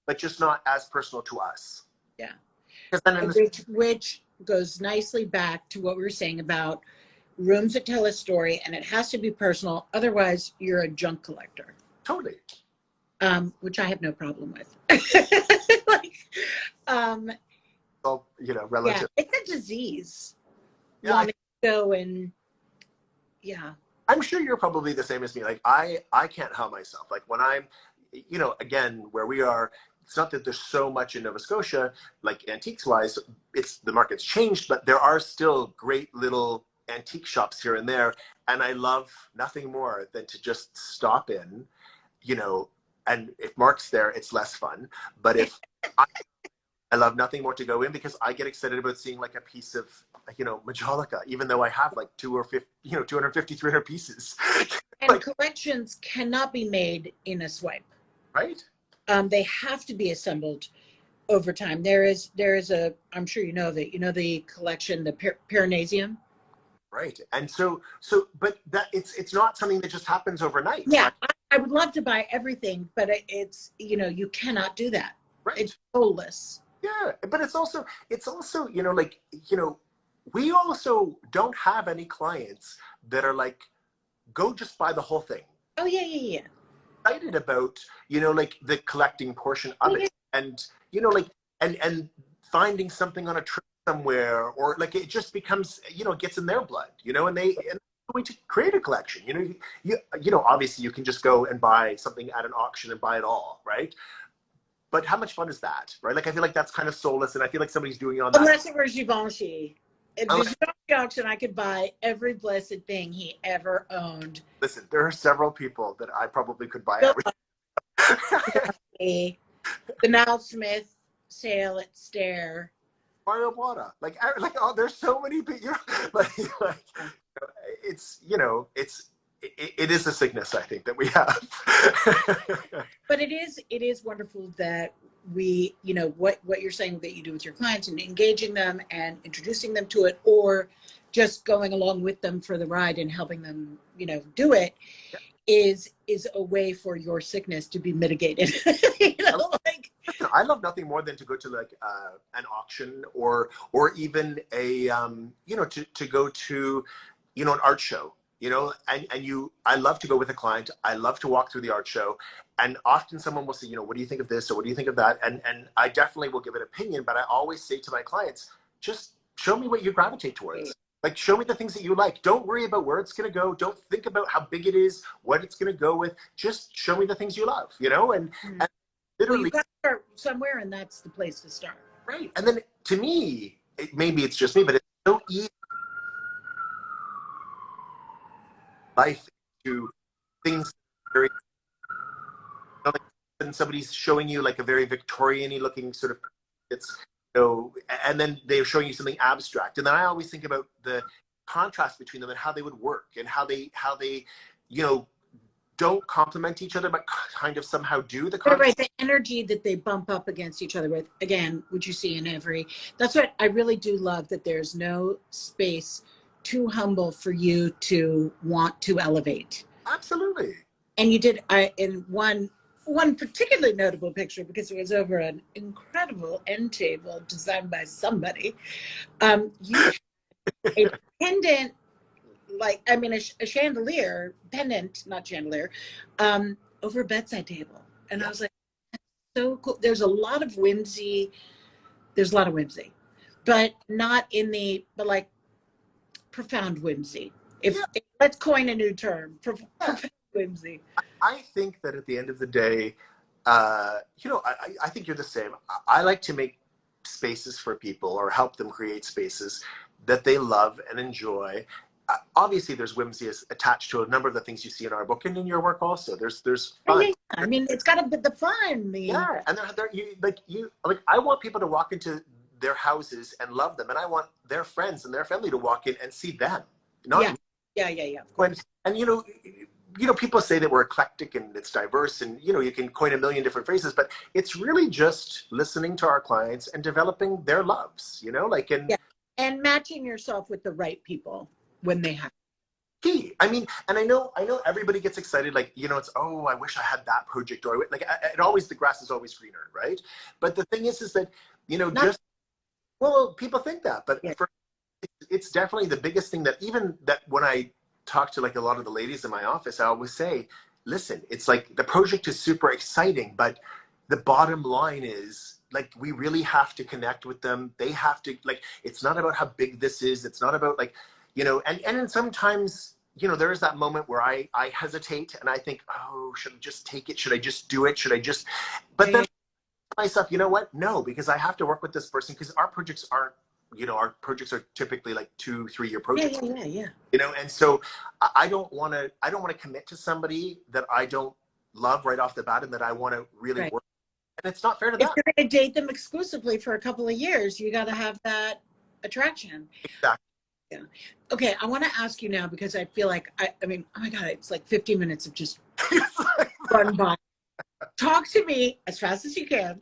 but just not as personal to us. Yeah. Then which goes nicely back to what we were saying about rooms that tell a story, and it has to be personal. Otherwise, you're a junk collector. Totally. Which I have no problem with. Well, relative. Yeah, it's a disease. Yeah, Wanting to go and I'm sure you're probably the same as me. Like I can't help myself. Like when I'm, again, where we are, it's not that there's so much in Nova Scotia, like antiques wise, the market's changed, but there are still great little antique shops here and there. And I love nothing more than to just stop in, and if Mark's there, it's less fun. But if I love nothing more to go in, because I get excited about seeing like a piece of, Majolica, even though I have like 250, 300 pieces. And collections cannot be made in a swipe. Right. They have to be assembled over time. There is I'm sure you know that, the collection, the Piranesium. Right. And so, but that it's not something that just happens overnight. Yeah. I would love to buy everything, but it's, you cannot do that. Right. It's soulless. Yeah. But it's also, we also don't have any clients that are like, go just buy the whole thing. Oh yeah. excited about, you know, like the collecting portion of it, and you know, like and finding something on a trip somewhere, or like it just becomes, you know, it gets in their blood, you know, and they're going to create a collection. You know, you know, obviously you can just go and buy something at an auction and buy it all, right? But how much fun is that, right? Like I feel like that's kind of soulless, and I feel like somebody's doing it on that. Unless it were Givenchy. At the Givenchy auction, I could buy every blessed thing he ever owned. Listen, there are several people that I probably could buy everything. The Nile Smith sale at Stair. Mario Botta, like oh, there's so many people. You know, like it's, you know, it is a sickness, I think, that we have. But it is wonderful that we, you know, what you're saying that you do with your clients and engaging them and introducing them to it, or just going along with them for the ride and helping them, you know, do it, is a way for your sickness to be mitigated. You know, like, I love nothing more than to go to like an auction, or even a you know, to go to, you know, an art show, you know, and I love to go with a client. I love to walk through the art show, and often someone will say, you know, what do you think of this, or what do you think of that, and I definitely will give an opinion, but I always say to my clients, just show me what you gravitate towards. Like, show me the things that you like. Don't worry about where it's going to go. Don't think about how big it is, what it's going to go with. Just show me the things you love, you know? And literally, well, you've got to start somewhere, and that's the place to start. Right. And then to me, maybe it's just me, but it's so easy. Life to things very, you know, like when somebody's showing you like a very Victorian-y looking sort of, it's, you know, and then they're showing you something abstract, and then I always think about the contrast between them and how they would work, and how they you know, don't complement each other, but kind of somehow do the contrast. Right, the energy that they bump up against each other with, again, which you see in every, that's what I really do love, that there's no space too humble for you to want to elevate. Absolutely. And you did, in one particularly notable picture, because it was over an incredible end table designed by somebody. You had a pendant, like, I mean, a chandelier, pendant, not chandelier, over a bedside table. And I was like, that's so cool. There's a lot of whimsy, but not in the, but like profound whimsy. If let's coin a new term, profound whimsy. I think that at the end of the day, you know, I think you're the same. I like to make spaces for people, or help them create spaces that they love and enjoy. Obviously, there's whimsy attached to a number of the things you see in our book and in your work also. There's fun. Yeah, I mean, it's got to be the fun. Yeah, and like I want people to walk into their houses and love them, and I want their friends and their family to walk in and see them. Not yeah. Of course. And you know, people say that we're eclectic and it's diverse, and you know, you can coin a million different phrases, but it's really just listening to our clients and developing their loves. You know, like and matching yourself with the right people when they have. Key. I mean, and I know everybody gets excited, like, you know, it's, oh, I wish I had that project, or like, the grass is always greener, right? But the thing is that, you know, well, people think that, but it's definitely the biggest thing, that even that when I talk to like a lot of the ladies in my office, I always say, listen, it's like the project is super exciting, but the bottom line is, like, we really have to connect with them. They have to, like, it's not about how big this is. It's not about, like, you know, and sometimes, you know, there is that moment where I hesitate and I think, oh, should I just take it? Should I just do it? But then myself, you know what? No, because I have to work with this person, because our projects aren't, you know, our projects are typically like 2-3 year projects. Yeah. You know, and so I don't want to commit to somebody that I don't love right off the bat, and that I want to really work. And it's not fair to them. If you're going to date them exclusively for a couple of years, you got to have that attraction. Exactly. Yeah. Okay, I want to ask you now, because I feel like, I mean, oh my God, it's like 15 minutes of just run by. Talk to me as fast as you can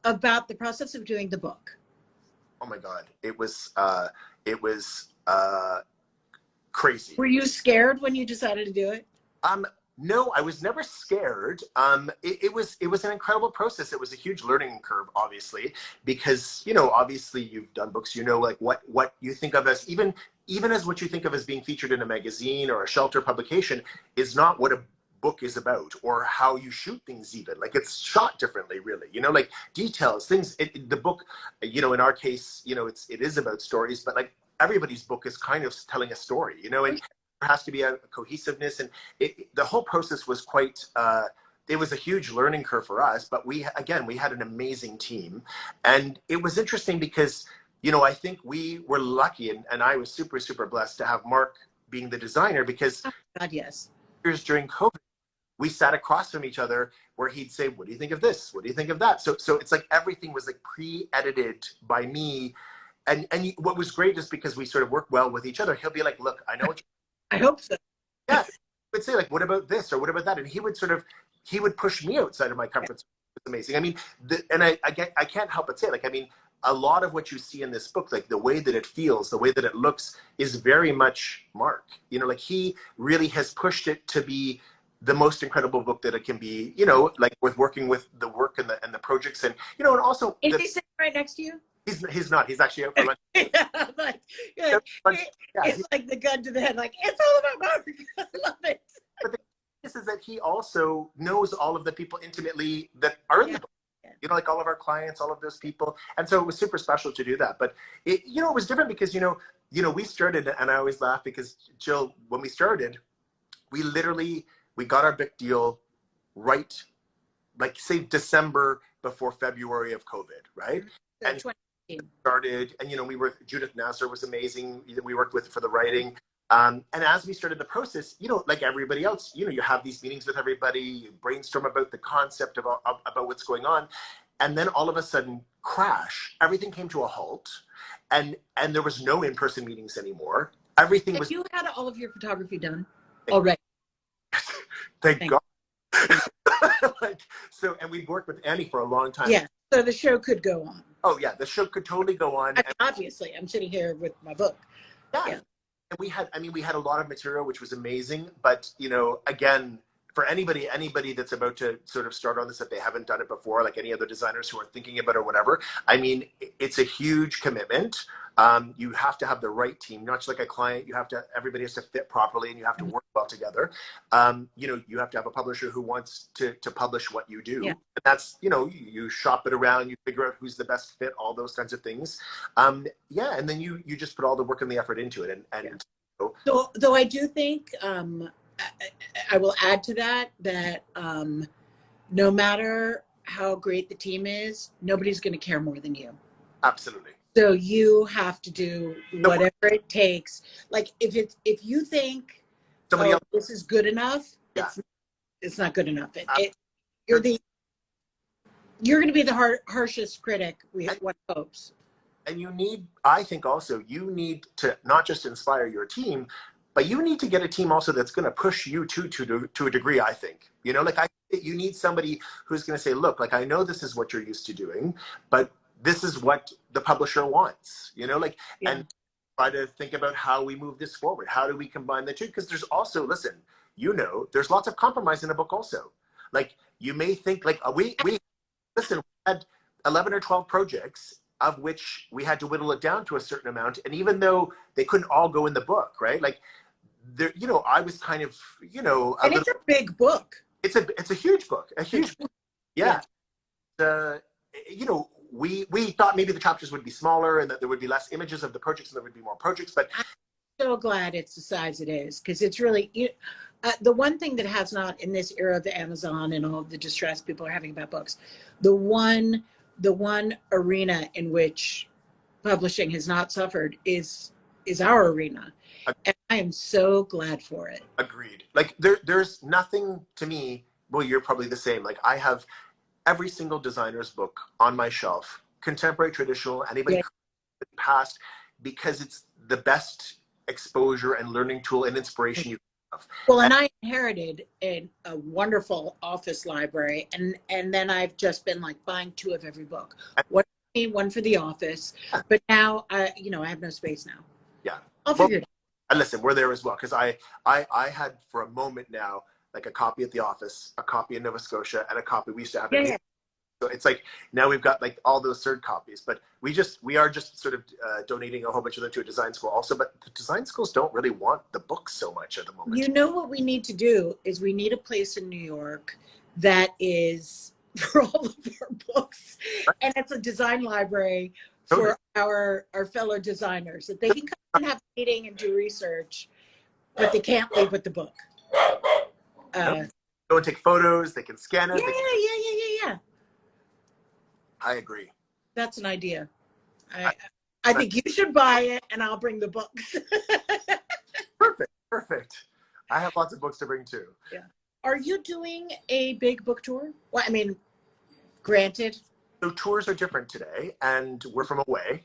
about the process of doing the book. Oh my God, it was crazy. Were you scared when you decided to do it? No, I was never scared. It was an incredible process. It was a huge learning curve, obviously, because, you know, obviously you've done books, you know, like what you think of as, even as what you think of as being featured in a magazine or a shelter publication is not what a book is about, or how you shoot things, even like it's shot differently, really, you know, like details, things. The book, you know, in our case, you know, it is about stories, but like everybody's book is kind of telling a story, you know, and there has to be a cohesiveness, and the whole process was quite. It was a huge learning curve for us, but we had an amazing team, and it was interesting because, you know, I think we were lucky, and I was super, super blessed to have Mark being the designer, because Oh, God, yes. years during COVID, we sat across from each other where he'd say, "What do you think of this? What do you think of that?" So it's like everything was like pre-edited by me, and what was great is because we sort of work well with each other. He'll be like, "Look, I know what I hope so. yeah." He would say like, "What about this?" or "What about that?" And he would push me outside of my comfort zone. It's amazing. I mean, I can't help but say, like, I mean, a lot of what you see in this book, like the way that it feels, the way that it looks, is very much Mark. You know, like he really has pushed it to be the most incredible book that it can be. You know, like with working with the work and the projects, and you know, and also Is he sitting right next to you? he's not. He's actually out for lunch. Yeah, like, yeah, Yeah, it's like the gun to the head, like, it's all about Mark. I love it. but the thing is that he also knows all of the people intimately that are in the book. You know, like all of our clients, all of those people. And so it was super special to do that. But it, you know, it was different because, you know, we started, and I always laugh because Jill, when we started, we got our book deal right, like say December before February of COVID, right? So And 2018. started, and you know, Judith Nasser was amazing. We worked with for the writing. And as we started the process, you know, like everybody else, you know, you have these meetings with everybody, you brainstorm about the concept about what's going on, and then all of a sudden, crash! Everything came to a halt, and there was no in-person meetings anymore. Everything Have was. you had all of your photography done already? Thank God. Like, so, and we've worked with Annie for a long time. Yeah. So the show could go on. Oh yeah, the show could totally go on. I mean, obviously, I'm sitting here with my book. Yeah. And we had a lot of material, which was amazing. But, you know, again, for anybody that's about to sort of start on this, if they haven't done it before, like any other designers who are thinking about it or whatever, I mean, it's a huge commitment. You have to have the right team, not just like a client. Everybody has to fit properly, and you have to work well together. You know, you have to have a publisher who wants to publish what you do. Yeah. And that's, you know, you shop it around, you figure out who's the best fit, all those kinds of things. Yeah. And then you just put all the work and the effort into it. And So, though I do think, I will add to that, no matter how great the team is, nobody's going to care more than you. Absolutely. So you have to do whatever it takes. Like if you think Somebody else. this is good enough, Yeah. it's not good enough. You're going to be the harshest critic. One hopes. And I think also you need to not just inspire your team, but you need to get a team also that's going to push you to a degree, I think. You know, like you need somebody who's going to say, look, like I know this is what you're used to doing, but this is what the publisher wants, you know, like, and try to think about how we move this forward. How do we combine the two? Because there's also, listen, you know, there's lots of compromise in a book also. Like you may think like we had 11 or 12 projects, of which we had to whittle it down to a certain amount. And even though they couldn't all go in the book, right? Like there, you know, I was kind of, you know, it's a big book. It's a huge book, a huge book. Yeah. You know, we thought maybe the chapters would be smaller and that there would be less images of the projects and there would be more projects, but I'm so glad it's the size it is, because it's really, the one thing that has not, in this era of the Amazon and all of the distress people are having about books, the one arena in which publishing has not suffered is our arena. And I am so glad for it. Agreed. Like there's nothing to me, well, you're probably the same. Like I have every single designer's book on my shelf, contemporary, traditional, anybody past, because it's the best exposure and learning tool and inspiration you have. Well, and I inherited a wonderful office library, and then I've just been like buying 2 of every book. One for the office, but now I have no space now. Yeah. I'll figure it out. And listen, we're there as well, because I had for a moment now, like a copy at the office, a copy in Nova Scotia, and a copy we used to have. So it's like now we've got like all those third copies, but we are just sort of donating a whole bunch of them to a design school also. But the design schools don't really want the books so much at the moment. You know what we need to do is we need a place in New York that is for all of our books, and it's a design library for our fellow designers that they can come and have a meeting and do research, but they can't leave with the book. Go and take photos. They can scan it. Yeah. I agree. That's an idea. I think you should buy it, and I'll bring the books. Perfect. I have lots of books to bring too. Yeah. Are you doing a big book tour? Well, I mean, granted. So tours are different today, and we're from away.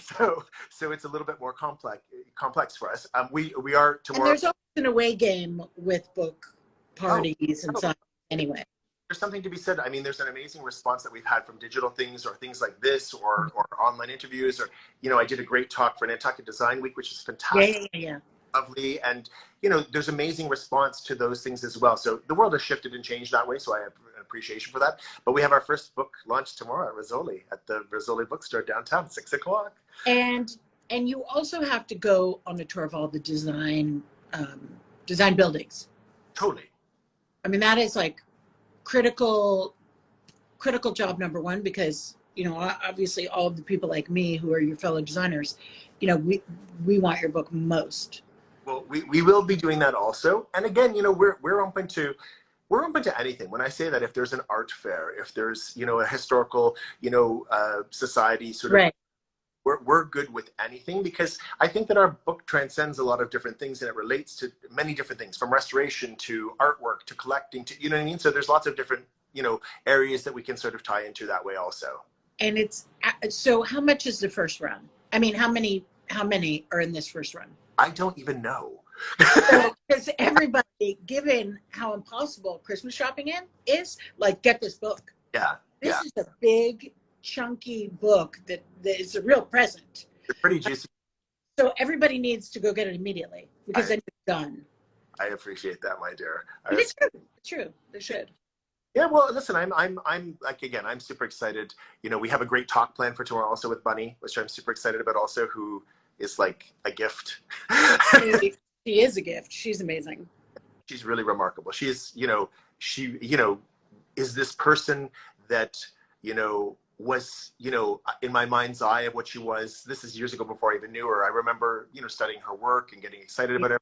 So it's a little bit more complex for us. We are tomorrow. And there's always an away game with book parties and stuff. Anyway, there's something to be said. I mean, there's an amazing response that we've had from digital things or things like this, or online interviews, or I did a great talk for Nantucket Design Week, which is fantastic. Yeah. Lovely, and there's amazing response to those things as well. So the world has shifted and changed that way, so I have an appreciation for that. But we have our first book launch tomorrow at Rizzoli, at the Rizzoli bookstore downtown, 6:00. And you also have to go on a tour of all the design buildings. Totally. I mean, that is like critical job number one, because obviously all of the people like me who are your fellow designers, we want your book most. Well, we will be doing that also. And again, we're open to anything. When I say that, if there's an art fair, if there's, a historical, society sort of, right. We're good with anything, because I think that our book transcends a lot of different things, and it relates to many different things, from restoration to artwork to collecting to, you know what I mean? So there's lots of different, areas that we can sort of tie into that way also. And so how much is the first run? I mean, how many are in this first run? I don't even know. Because everybody, given how impossible Christmas shopping is, like, get this book. Yeah. This is a big, chunky book that is a real present. It's pretty juicy. So everybody needs to go get it immediately, because then it's done. I appreciate that, my dear. It's true. They should. Yeah, well, listen, I'm like, again, I'm super excited. We have a great talk planned for tomorrow also with Bunny, which I'm super excited about also, who is like a gift. She is a gift. She's amazing. She's really remarkable. She is, she is this person that, was, in my mind's eye of what she was. This is years ago before I even knew her. I remember, studying her work and getting excited about it.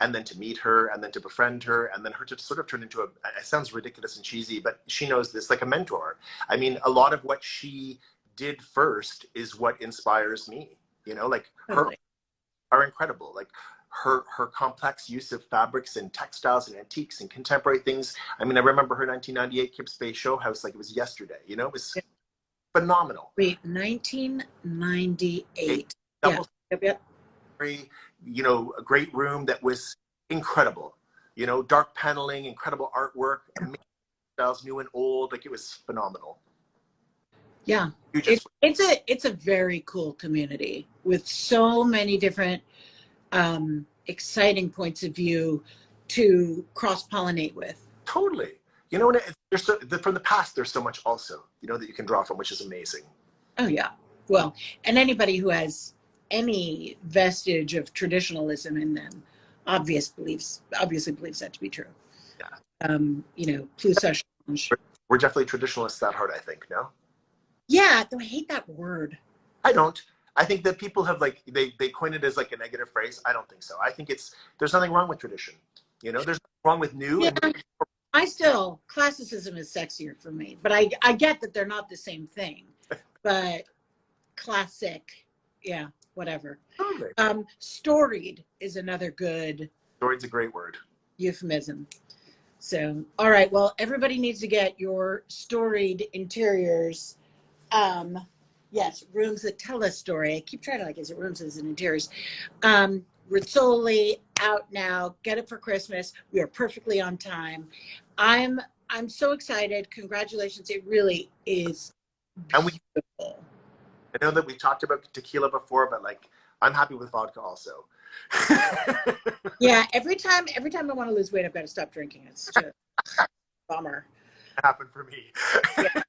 And then to meet her, and then to befriend her, and then her to sort of turn into it sounds ridiculous and cheesy, but she knows this, like a mentor. I mean, a lot of what she did first is what inspires me, like her are incredible. Like her complex use of fabrics and textiles and antiques and contemporary things. I mean, I remember her 1998 Kips Bay show house like it was yesterday, it was phenomenal. Wait, 1998. Yep. A great room that was incredible, dark paneling, incredible artwork, amazing styles, new and old. Like, it was phenomenal. Yeah, it's a very cool community with so many different exciting points of view to cross-pollinate with. Totally. From the past, there's so much also, that you can draw from, which is amazing. Oh yeah. Well, and anybody who has any vestige of traditionalism in them obviously believes that to be true. Yeah. Plus ça change. We're definitely traditionalists at heart, I think, no? Yeah, though I hate that word. I don't. I think that people have they coin it as like a negative phrase. I don't think so. I think there's nothing wrong with tradition. There's nothing wrong with new. Yeah, classicism is sexier for me, but I get that they're not the same thing. But classic, yeah, whatever. Totally. Storied is another good. Storied's a great word. Euphemism. So, all right. Well, everybody needs to get your storied interiors. Yes, rooms that tell a story. I keep trying to is it rooms as in interiors? Rizzoli out now. Get it for Christmas. We are perfectly on time. I'm so excited. Congratulations. It really is beautiful. I know that we talked about tequila before, but I'm happy with vodka also. Yeah, every time I want to lose weight, I've got to stop drinking. It's just a bummer. It happened for me. Yeah.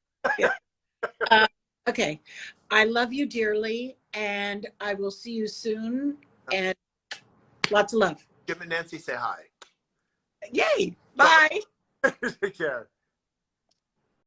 Okay. I love you dearly, and I will see you soon. And lots of love. Jim and Nancy say hi. Yay. Bye. Take care.